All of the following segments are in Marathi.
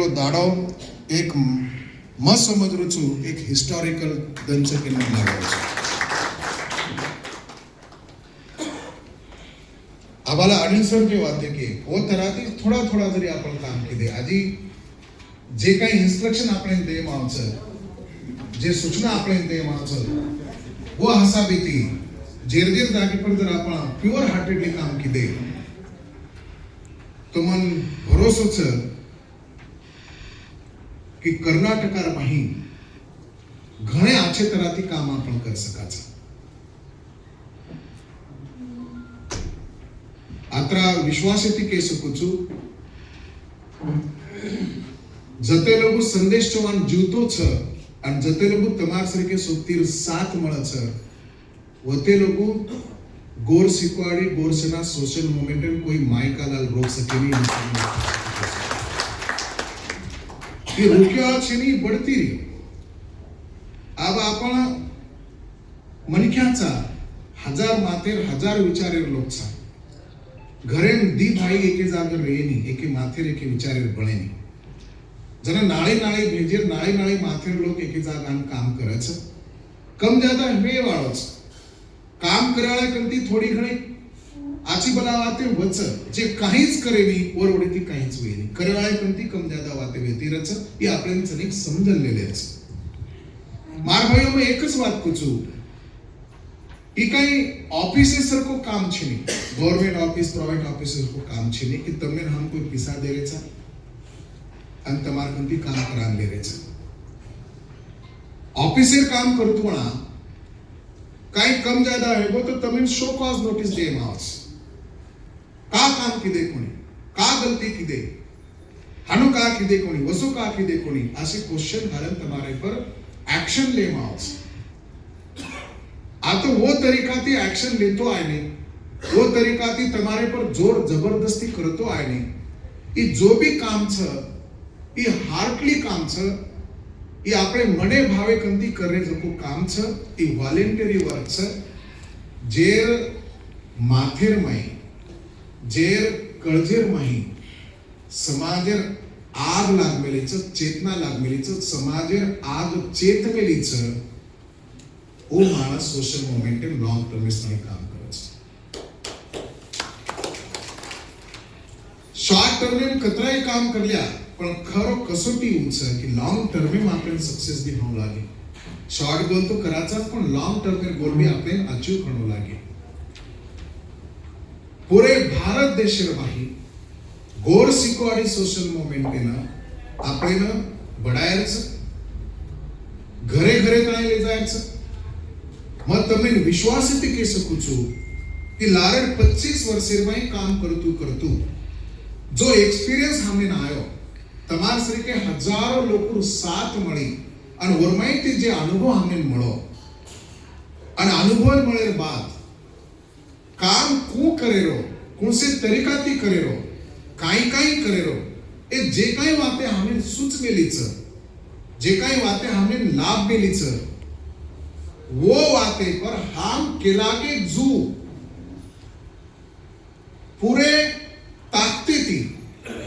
આજનો દાડો એક मैं समझ रहा छू एक हिस्टोरिकल दंश के नाम लगा आम्हाला अनिल सर जे वाटते की वो तराती थोड़ा थोड़ा जरी आपण काम केले आजी जे काही इन्स्ट्रक्शन आपण दे मावचं जे सूचना आपण दे मावचं वो हसाबीती जेरजेर जागी पर जर आपण प्युअर हार्टेडली काम केले तो मन भरोसो छ कि कर्नाटकार माही घणे आछे तराती काम आपण कर सकाच आत्रा विश्वासेती के सकूचू जते लोग संदेश चवान जीवतो छ आणि जते लोग तमार सरके सोतीर साथ मळ छ वते लोग गोर सिकवाडी गोरसना सोशल मोमेंटम कोई मायकालाल रोक सके नहीं ये रुकिया छेनी बढ़ती रही अब आपण मनख्याचा हजार माथेर हजार विचारेर लोक सा घरे दी भाई एके जागर रेनी एके माथेर एके विचारेर बळेनी जना नाळे नाळे भेजेर नाळे नाळे माथेर लोक एके जागान काम करच कम ज्यादा हे वाळोच काम कराळे कंती थोडी घणी आची बनावाते वच जे काहीच करेनी ओरवडीती काहीच वेनी करवाळे कंती कम ज्यादा वाते वेतीरच ही आपल्यान सनेक समजलेलेच मार भाईओ में एकच बात पूछू ई काही ऑफिसेसर को काम छेनी गवर्नमेंट ऑफिस प्राइवेट ऑफिसर को काम छेनी कि तमने हम कोई पिसा दे रेचा अन तमार कंती काम करान दे रेचा ऑफिसर काम करतोणा काही कम ज्यादा है वो तो तमिन शो कॉज नोटिस दे मावस का काम किदे कोणी का गलती किदे हनु का किदे कोणी वसु का किदे कोणी असे क्वेश्चन घालन तुम्हारे पर एक्शन ले मावस आ तो वो तरीका थी एक्शन लेतो आय ने वो तरीका थी तुम्हारे पर जोर जबरदस्ती करतो आय ने ई जो भी काम छ ई हार्टली काम छ ई આપણે મને ભાવે કંતી કરે જકો કામ છે એ વોલેન્ટરી વર્ક છે જેર માથેર મય જેર કળજેર મય સમાજેર આગ लागमेली છે ચેતના लागमेली છે સમાજેર આગ ચેતમેલી છે ઓ માણસ સોશિયલ મોમેન્ટમ લોંગ ટર્મિસ્ટમાં કામ કરે છે શોર્ટ ટર્મ કતરાય કામ કર્યા પણ ખરો कसोटी છે કે લોંગ ટર્મ માં આપણે સક્સેસ બી હોવા લાગે શોર્ટ ગોલ તો કરાचा પણ લોંગ ટર્મ ગોલ બી આપણે અચीव करनो लागे पूरे भारत देशर माही गोर सिकवाडी सोशल मोमेंट ना આપણે ન બડાયર છે ઘરે ઘરે કાઈ લઈ જાય છે मैं તમને વિશ્વાસથી કહી શકું છું કે લારે 25 વર્ષે માં કામ કરતું जो एक्सपीरियंस हमने ना आयो तमार सरीके हजारों लोगों साथ मળી અને વરમાઈથી જે અનુભવ हमने મળો અને અનુભવ મળે બાદ કામ કુ કરેરો કોણ સે તરીકાથી કરેરો કાઈ કરેરો એ જે કાઈ વાતે हमने સૂચવેલી છે જે કાઈ વાતે हमने લાભ મેલી છે वो वाते पर हम केलागे जू पूरे ताकतीती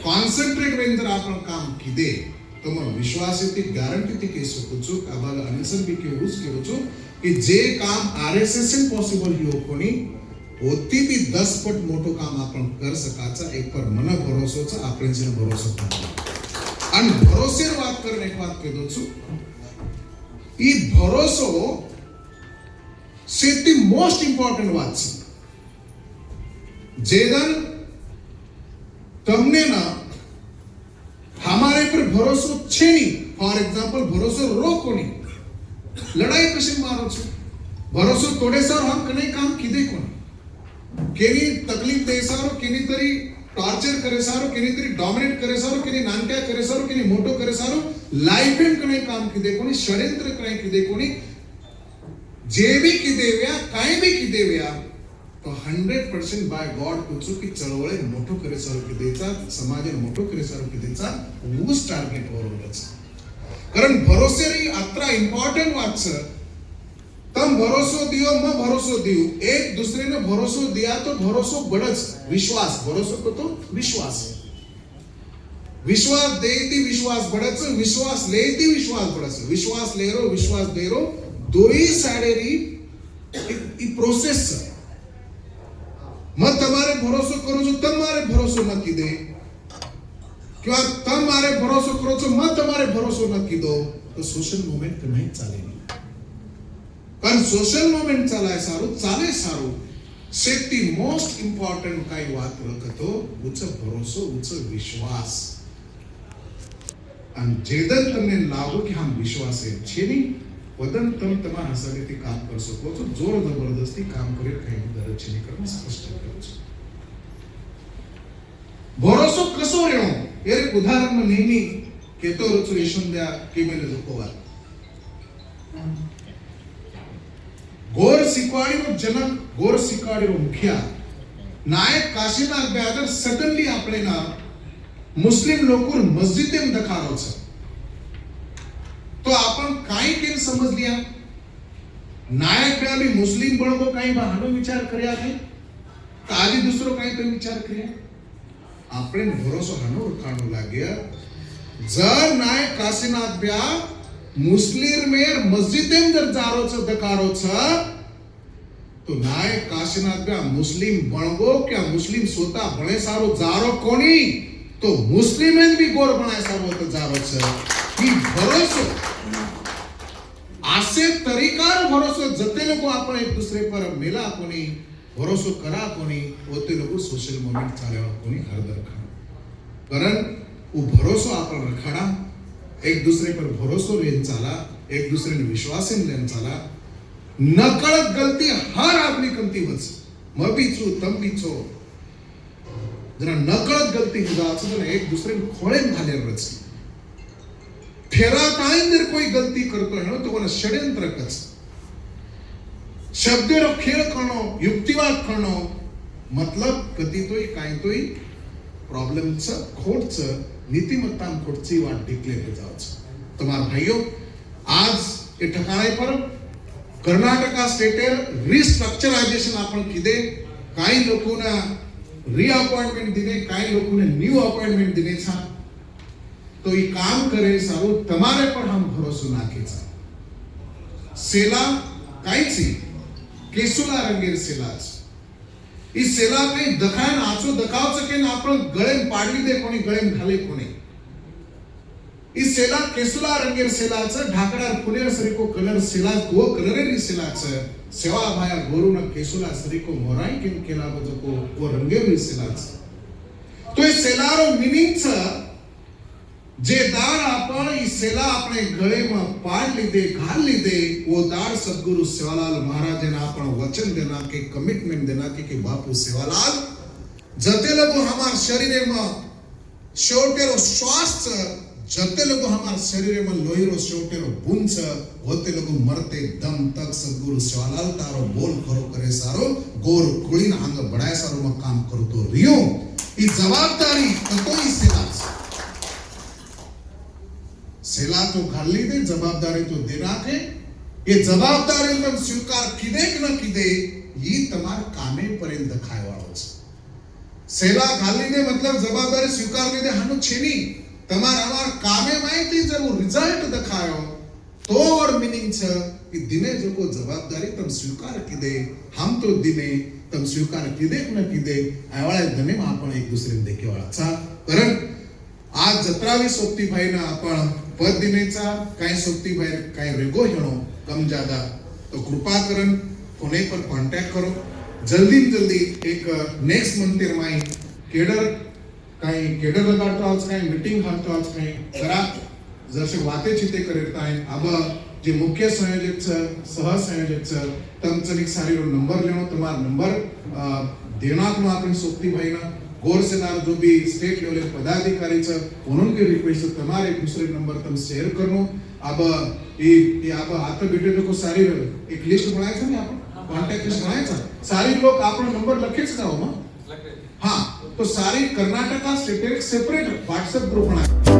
कॉन्सन्ट्रेट वेन जर आपण काम किदे तो मैं विश्वासती गॅरंटीती કહી શકું છું આબાલ આન્સર બી કેવું જ કરું છું કે જે કામ આરએસએસ ને પોસિબલ યો કોની ઓતી બી 10 પટ મોટો કામ आपण कर सकाचा एक पर મને ભરોસો છે આપણે જેને ભરોસો કરવાનો અને ભરોસે વાત કરીને એક વાત કહી દઉં છું ઈ ભરોસો सेती मोस्ट इंपॉर्टेंट बात है जेदन तमने ना हमारे पर भरोसो छे नहीं फॉर एग्जांपल भरोसो रोको नहीं लड़ाई कशी मारो छो भरोसो तोड़े सर हम कने काम किदे कोण केनी तकलीफ दे सारो केनी तरी टॉर्चर करे सारो केनी तरी डोमिनेट करे सारो केनी नानक्या करे सारो केनी मोटो करे सारो लाइफ इन कने काम किदे कोणी षड्यंत्र कने किदे कोणी जे भी की देव्या काय भी की देव्या तो 100% बाय गॉड पूछो की चळवळे मोठो करे सारो की देचा समाज मोठो करे सारो की देचा ऊस टार्गेट वर होतच कारण भरोसेरी अत्रा इंपॉर्टंट वाच तम भरोसो दियो म भरोसो दियो एक दूसरे ने भरोसो दिया तो भरोसो बढच विश्वास भरोसो तो विश्वास विश्वास दे ती विश्वास बढ़च, विश्वास ले ती विश्वास बढ़च, विश्वास लेरो विश्वास देरो दोई साडेरी ई प्रोसेस मत તમારે ભરોસો કરો છો તમારે ભરોસો ન કીધે કે તમારે ભરોસો કરો છો મત તમારે ભરોસો ન કીધો તો સોશિયલ મૂવમેન્ટ નહીં ચાલે નહીં પણ સોશિયલ મૂવમેન્ટ ચાલે સારું સેફટી મોસ્ટ ઇમ્પોર્ટન્ટ કઈ વાત રખતો ઉચ્ચ ભરોસો ઉચ્ચ વિશ્વાસ અને જેદન તમને લાગો કે હમ વિશ્વાસે છે નહીં વદન તમે તમારા હસાવેથી કામ કરી શકો છો જોર જબરદસ્તી કામ કરી કઈ દરજ છે નહીં કરવા સ્પષ્ટ કર્યું છે ભરોસો કસો રહ્યો એક ઉદાહરણ નેમી કેતો રચો યશવંત્યા કે મેને જોકોવા ગોર શીખવાડીનો જનક ગોર શીખવાડીનો મુખિયા નાયક કાશીનાથ બેદર સડનલી આપણે ના મુસ્લિમ લોકો મસ્જિદે દખારો છે तो आपण काय केलं समज लिया नायक भी मुस्लिम बळगो काही बहानो विचार કર્યા છે કાજી દૂસરો काही તો વિચાર કર્યા આપણે ભરોસો હાનો રખાણો લાગ્યા જર નાયક કાશીનાથ ब्या મુસ્લિમ મેર મસ્જિદે અંદર જારો છે દકારો છે તો નાયક કાશીનાથ ब्या મુસ્લિમ બળગો કે મુસ્લિમ સોતા ભણે સારો જારો કોની તો મુસ્લિમેન भी ગોર બનાય સારો તો જારો છે की ભરોસો आसे तरीकार भरोसा जते लोग आपण एक दूसरे पर मेला कोणी भरोसा करा कोणी होते लोग सोशल मूवमेंट चालवा कोणी हरद रखा कारण वो भरोसा आपण रखाडा एक दूसरे पर भरोसा लेन चाला एक दूसरे ने विश्वास लेन चाला नकळत गलती हर आदमी कंती वच म भी छू तम भी छो जरा नकळत गलती हुदा तो एक दूसरे खोळे घाले रच फेरा ताईंदर कोई गलती करतो है तो वो षड्यंत्र कच शब्दों खेळ करणो युक्तिवाद करणो मतलब कधी तोय काय तोय प्रॉब्लेम छ खोट छ नीतिमत्ता खोटची वाट डिक्लेअर जावच तुम्हारा भाइयों आज ये ठिकाणे पर कर्नाटका स्टेटे रिस्ट्रक्चरायझेशन आपण किदे काही लोकोना रीअपॉइंटमेंट दिने काही लोकोने न्यू अपॉइंटमेंट दिने छा तो ये काम करे सारो तुम्हारे पर हम भरोसा नाखे छा सेला कायची केसुला रंगेर सेलाच ई सेला काही दखान आचो दखावच के ना आपण गळेम पाडली दे कोणी गळेम घाले कोणी ई सेला केसुला रंगेर सेलाच ढाकडार फुलेर सरीको कलर सेला गो कलरेरी सेलाच सेवा भाया गोरुना केसुला सरीको मोराई केम केला बजको वो रंगेरी सेलाच तो ई सेलारो मीनिंग छ जे दार आपण ई सेला अपने गळे में पाड लीधे घाल लीधे वो दार सद्गुरु सेवालाल महाराज ने आपण वचन देना के कमिटमेंट देना के बापू सेवालाल जते लोग हमार शरीर में शोटेरो श्वास जते लोग हमार शरीर में लोहीरो शोटेरो बूंद होते लोग मरते दम तक सद्गुरु सेवालाल तारो बोल करो करे सारो गोर कुळीन अंग बढ़ाय सारो में काम करतो रियो ई जवाबदारी ततोई सेला सेला तो घाली दे जवाबदारी तो देना के ये जवाबदारी तुम स्वीकार किदे कि न किदे ये तमार कामे पर्यंत दखाय वाळो छे सेला घाली दे मतलब जवाबदारी स्वीकार लीधे हानो छेनी तमार अमार कामे माहिती जर वो रिजल्ट दखायो तो और मीनिंग छ कि दिने जो को जवाबदारी तुम स्वीकार किदे हम तो दिने तुम स्वीकार किदे कि न किदे आवाळे दने में आपण एक दूसरे देखे वाळा छा कारण आज 17 सोपती भाई ना आपण पद दिनेचा काय सोपती भाई काय रेगो हेणो कम ज्यादा तो कृपा करन कोने पर कांटेक्ट करो जल्दी जल्दी एक नेक्स्ट मंथ माई केडर लगाडतो आज काय मीटिंग घालतो आज काय जरा जसे वाते चिते करता है अब जे मुख्य संयोजक छ सह संयोजक छ तमचनिक सारी नंबर लेनो तुम्हारा नंबर देना को आपण सोपती भाई ना गोर सेनार जो भी स्टेट लेवल पदाधिकारी छ उन्होंने की रिक्वेस्ट तुम्हारे दूसरे नंबर तुम शेयर करनो अब ये अब आता वीडियो को सारी एक लिस्ट बनाया था ना आपण कांटेक्ट लिस्ट बनाया था सारी लोग आपण नंबर लखे जाओ हां तो सारी कर्नाटका स्टेट एक सेपरेट व्हाट्सएप ग्रुप बनाया